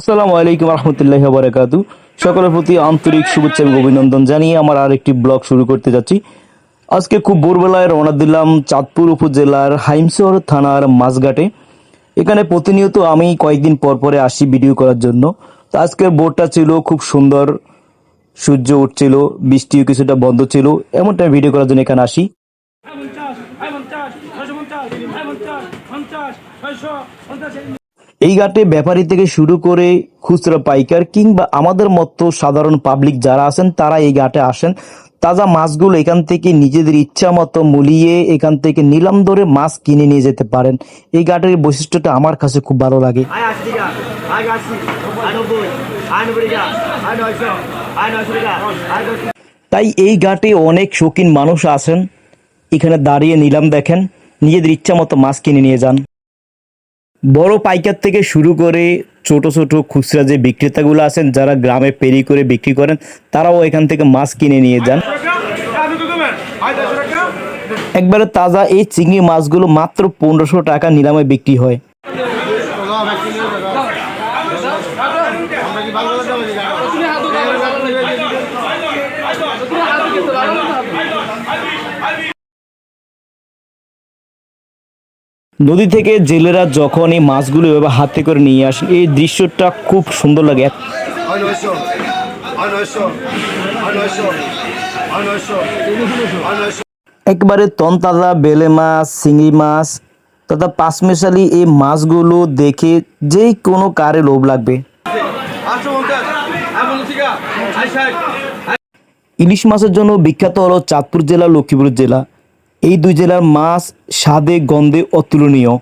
আসসালামু আলাইকুম রহমতুল্লাহি ওয়া বারাকাতু। সকলের প্রতি আন্তরিক শুভেচ্ছা এবং অভিনন্দন জানিয়ে আমার আরেকটি ব্লগ শুরু করতে যাচ্ছি। আজকে খুব ভোরবেলায় রওনা দিলাম চাঁদপুর উপজেলার হাইমশহর থানার মাঝঘাটে। এখানে প্রতিনিয়ত আমি কয়েকদিন পর পরে আসি ভিডিও করার জন্য। তো আজকের ভোরটা ছিল খুব সুন্দর, সূর্য উঠছিল, বৃষ্টিও কিছুটা বন্ধ ছিল, এমন টাইম ভিডিও করার জন্য এখানে আসি। এই ঘাটে ব্যাপারী থেকে শুরু করে খুচরা পাইকার কিংবা আমাদের মতো সাধারণ পাবলিক যারা আছেন তারা এই ঘাটে আসেন। তাজা মাছগুলো এখান থেকে নিজেদের ইচ্ছা মতো মূলিয়ে এখান থেকে নিলাম দরে মাছ কিনে নিয়ে যেতে পারেন। এই ঘাটের বৈশিষ্ট্যটা আমার কাছে খুব ভালো লাগে। তাই এই ঘাটে অনেক শৌখিন মানুষ আছেন, এখানে দাঁড়িয়ে নিলাম দেখেন, নিজেদের ইচ্ছা মতো মাছ কিনে নিয়ে যান। বড় পাইকার থেকে শুরু করে ছোট ছোট খুচরা যে বিক্রেতাগুলো আছেন যারা গ্রামে পেরি করে বিক্রি করেন তারাও এখান থেকে মাছ কিনে নিয়ে যান। একবারে তাজা এই চিংড়ি মাছগুলো মাত্র 1500 টাকা নিলামে বিক্রি হয়। নদী থেকে জেলেরা যখন এই মাছগুলো এভাবে হাতে করে নিয়ে আসেন এই দৃশ্যটা খুব সুন্দর লাগে। একবারে তনতাজা বেলে মাছ, চিংড়ি মাছ তথা পাঁচমিশালি এই মাছগুলো দেখে যে কোনো কারে লোভ লাগবে। ইলিশ মাছের জন্য বিখ্যাত হলো চাঁদপুর জেলা, লক্ষ্মীপুর জেলা। এই দুই জেলার মাছ স্বাদে গন্ধে অতুলনীয়।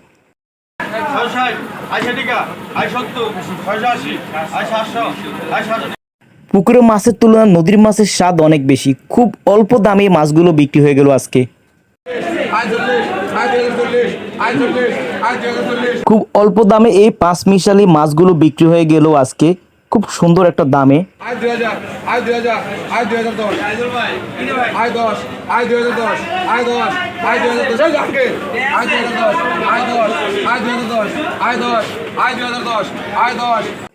পুকুরের মাছের তুলনায় নদীর মাছের স্বাদ অনেক বেশি। খুব অল্প দামে মাছগুলো বিক্রি হয়ে গেল আজকে। খুব অল্প দামে এই পাঁচমিশালি মাছগুলো বিক্রি হয়ে গেল আজকে খুব সুন্দর একটা দামে।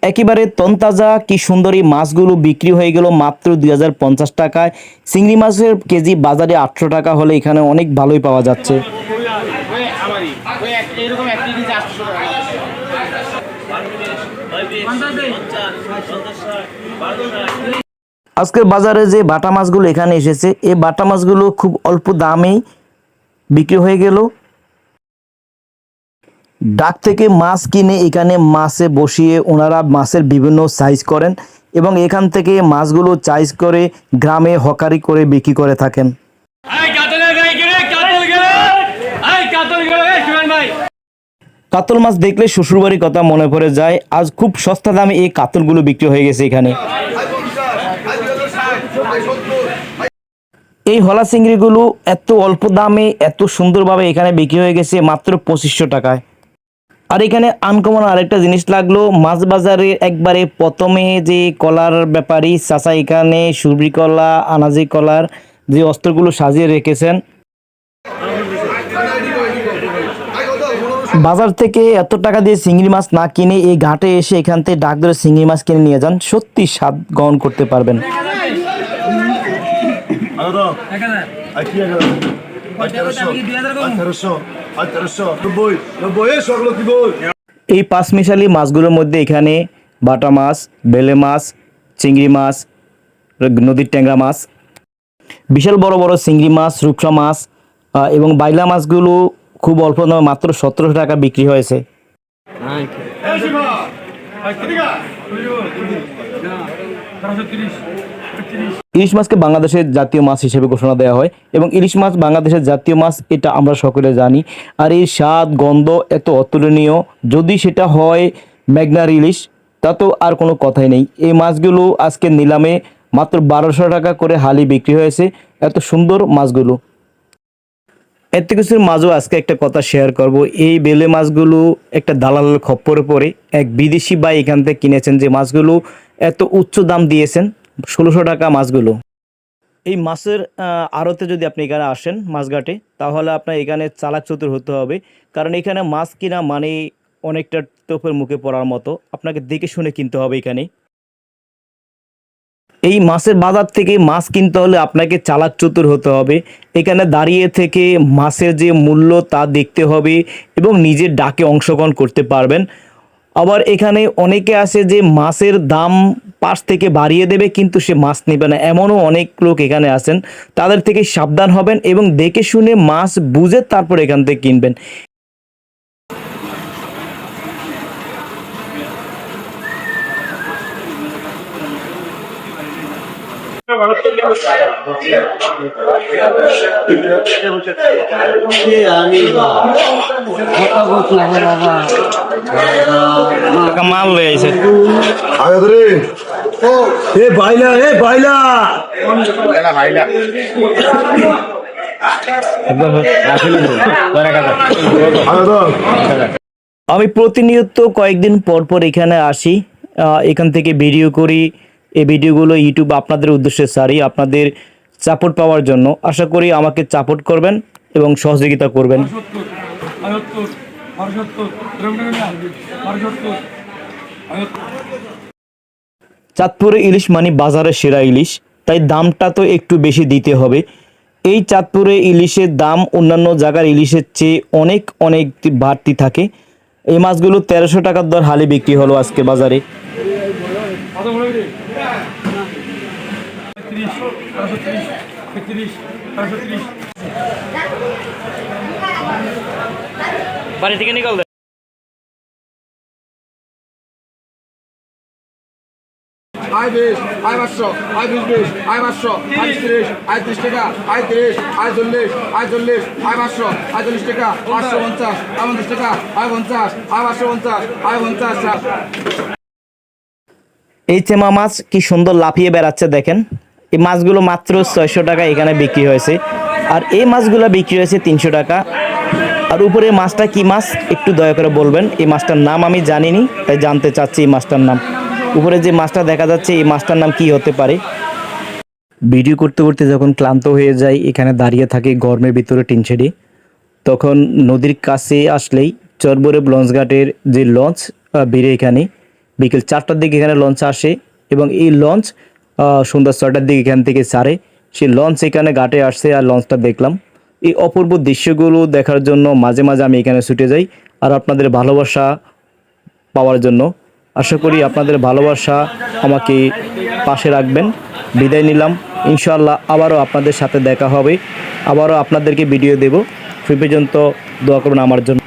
একেবারে তনতাজা কি সুন্দর এই মাছগুলো বিক্রি হয়ে গেল মাত্র 2050 টাকায়। চিংড়ি মাছের কেজি বাজারে 800 টাকা হলে এখানে অনেক ভালোই পাওয়া যাচ্ছে। আজকের বাজারে যে বাটা মাছগুলো এখানে এসেছে এই বাটা মাছগুলো খুব অল্প দামেই বিক্রি হয়ে গেল। ডাক থেকে মাছ কিনে এখানে মাছে বসিয়ে ওনারা মাছের বিভিন্ন সাইজ করেন এবং এখান থেকে মাছগুলো সাইজ করে গ্রামে হকারি করে বিক্রি করে থাকেন। কাতল মাছ দেখলে শ্বশুরবাড়ির কথা মনে পড়ে যায়। আজ খুব সস্তা দামে এই কাতলগুলো বিক্রি হয়ে গেছে এখানে। এই হলা চিংড়িগুলো এত অল্প দামে এত সুন্দরভাবে এখানে বিক্রি হয়ে গেছে মাত্র 2500 টাকায়। আর এখানে আনকমন আরেকটা জিনিস লাগলো, মাছ বাজারে একবারে প্রথমে যে কলার ব্যাপারী চাচা এখানে সুবরি কলা, আনাজি কলার যে অস্ত্রগুলো সাজিয়ে রেখেছেন। বাজার থেকে এত টাকা দিয়ে চিংড়ি মাছ না কিনে এই ঘাটে এসে এখান থেকে ডাক ধরে চিংড়ি মাছ কিনে নিয়ে যান, সত্যি স্বাদ গ্রহণ করতে পারবেন। এই পাঁচমিশালি মাছগুলোর মধ্যে এখানে বাটা মাছ, বেলে মাছ, চিংড়ি মাছ, নদীর ট্যাংরা মাছ, বিশাল বড় বড় চিংড়ি মাছ, রূপসা মাছ এবং বাইলা মাছগুলো খুব অল্প দামে মাত্র 1700 টাকা বিক্রি হয়েছে। ইলিশ মাছকে বাংলাদেশের জাতীয় মাছ হিসেবে ঘোষণা দেওয়া হয় এবং ইলিশ মাছ বাংলাদেশের জাতীয় মাছ এটা আমরা সকলে জানি। আর এর স্বাদ গন্ধ এত অতুলনীয়, যদি সেটা হয় মেঘনার ইলিশ তা তো আর কোনো কথাই নেই। এই মাছগুলো আজকে নিলামে মাত্র 1200 টাকা করে হালি বিক্রি হয়েছে। এত সুন্দর মাছগুলো। এত কিছুর মাঝেও আজকে একটা কথা শেয়ার করব। এই বেলে মাছগুলো একটা দালালের খপ্পরে পড়ে এক বিদেশি ভাই এখান থেকে কিনেছেন, যে মাছগুলো এত উচ্চ দাম দিয়েছেন 1600 টাকা মাছগুলো। এই মাছের আড়তে যদি আপনি এখানে আসেন মাছঘাটে, তাহলে আপনার এখানে চালাক চতুর হতে হবে, কারণ এখানে মাছ কিনা মানে অনেকটা তোপের মুখে পড়ার মতো, আপনাকে দেখে শুনে কিনতে হবে এখানে। এই মাছের বাজার থেকে মাছ কিনতে হলে আপনাকে চালাক চতুর হতে হবে। এখানে দাঁড়িয়ে থেকে মাছের যে মূল্য তা দেখতে হবে এবং নিজের ডাকে অংশগ্রহণ করতে পারবেন। আবার এখানে অনেকে আছে যে মাছের দাম পাশ থেকে বাড়িয়ে দেবে কিন্তু সে মাছ নেবে না, এমনও অনেক লোক এখানে আছেন। তাদের থেকে সাবধান হবেন এবং দেখে শুনে মাছ বুঝে তারপর এখান থেকে কিনবেন। মাল লয়ে আইছে এ ভাইলা আমি প্রতিনিয়ত কয়েকদিন পর পর এখানে আসি, এখান থেকে ভিডিও করি। এই ভিডিওগুলো ইউটিউব আপনাদের উদ্দেশ্যে ছাড়ি আপনাদের সাপোর্ট পাওয়ার জন্য। আশা করি আমাকে সাপোর্ট করবেন এবং সহযোগিতা করবেন। চাঁদপুরে ইলিশ মানে বাজারের সেরা ইলিশ, তাই দামটা তো একটু বেশি দিতে হবে। এই চাঁদপুরে ইলিশের দাম অন্যান্য জায়গার ইলিশের চেয়ে অনেক অনেক বাড়তি থাকে। এই মাছগুলো 1300 টাকার দর হালি বিক্রি হলো আজকে বাজারে। বাড়ি থেকে নিকাল দেয়। আয় 20, আয় 500, আয় 20, আয় 500, আয় 30, আয় 30 টাকা, আয় 30, আয় 40, আয় 40, আয় 500, আয় 40 টাকা, 550, আয় 50 টাকা, আয় 50, আয় 550, আয় 50। এই চেমা মাছ কি সুন্দর লাফিয়ে বেড়াচ্ছে দেখেন। এই মাছগুলো মাত্র 600 টাকা এখানে বিক্রি হয়েছে, আর এই মাছগুলো বিক্রি হয়েছে 300 টাকা। আর উপরে মাছটা কি মাছ একটু দয়া করে বলবেন, এই মাছটার নাম আমি জানিনি তাই জানতে চাচ্ছি এই মাছটার নাম। উপরে যে মাছটা দেখা যাচ্ছে এই মাছটার নাম কি হতে পারে। ভিডিও করতে করতে যখন ক্লান্ত হয়ে যায় এখানে দাঁড়িয়ে থাকে গরমের ভিতরে টিন শেডে, তখন নদীর কাছে আসলেই চরবরেব লঞ্চঘাটের যে লঞ্চ বেড়ে এখানে বিকেল 4টার দিকে এখানে লঞ্চ আসে এবং এই লঞ্চ সন্ধ্যা 6টার দিকে এখান থেকে ছাড়ে। সেই লঞ্চ এখানে ঘাটে আসছে আর লঞ্চটা দেখলাম। এই অপূর্ব দৃশ্যগুলো দেখার জন্য মাঝে মাঝে আমি এখানে ছুটে যাই আর আপনাদের ভালোবাসা পাওয়ার জন্য। আশা করি আপনাদের ভালোবাসা আমাকে পাশে রাখবেন। বিদায় নিলাম, ইনশাআল্লাহ আবারও আপনাদের সাথে দেখা হবে, আবারও আপনাদেরকে ভিডিও দেব। সেই পর্যন্ত দোয়া করুন আমার জন্য।